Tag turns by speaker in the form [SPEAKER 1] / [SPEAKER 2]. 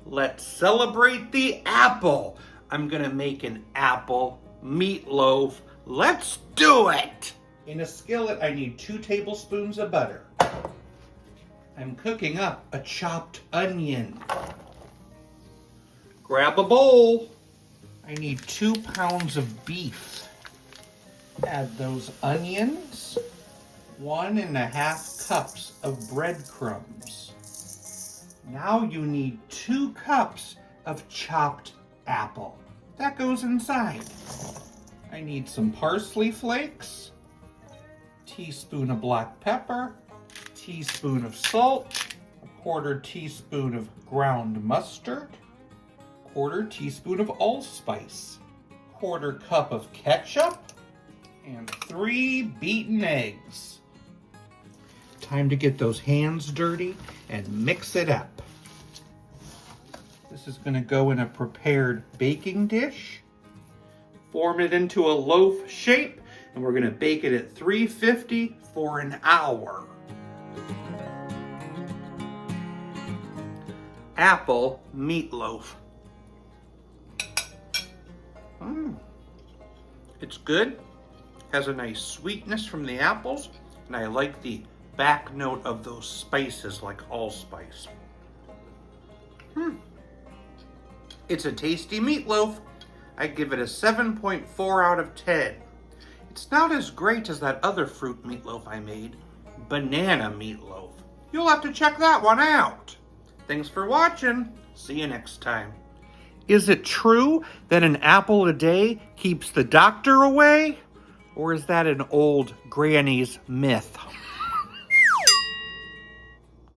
[SPEAKER 1] Let's celebrate the apple. I'm gonna make an apple meatloaf. Let's do it! In a skillet, I need 2 tablespoons of butter. I'm cooking up a chopped onion. Grab a bowl. I need 2 pounds of beef. Add those onions. 1½ cups of breadcrumbs. Now you need 2 cups of chopped apple. That goes inside. I need some parsley flakes, teaspoon of black pepper, teaspoon of salt, a 1/4 teaspoon of ground mustard, 1/4 teaspoon of allspice, 1/4 cup of ketchup, and 3 beaten eggs. Time to get those hands dirty and mix it up. This is going to go in a prepared baking dish. Form it into a loaf shape, and we're going to bake it at 350 for an hour. Apple meatloaf. It's good. Has a nice sweetness from the apples, and I like the back note of those spices like allspice. It's a tasty meatloaf. I give it a 7.4 out of 10. It's not as great as that other fruit meatloaf I made, banana meatloaf. You'll have to check that one out. Thanks for watching. See you next time. Is it true that an apple a day keeps the doctor away? Or is that an old granny's myth?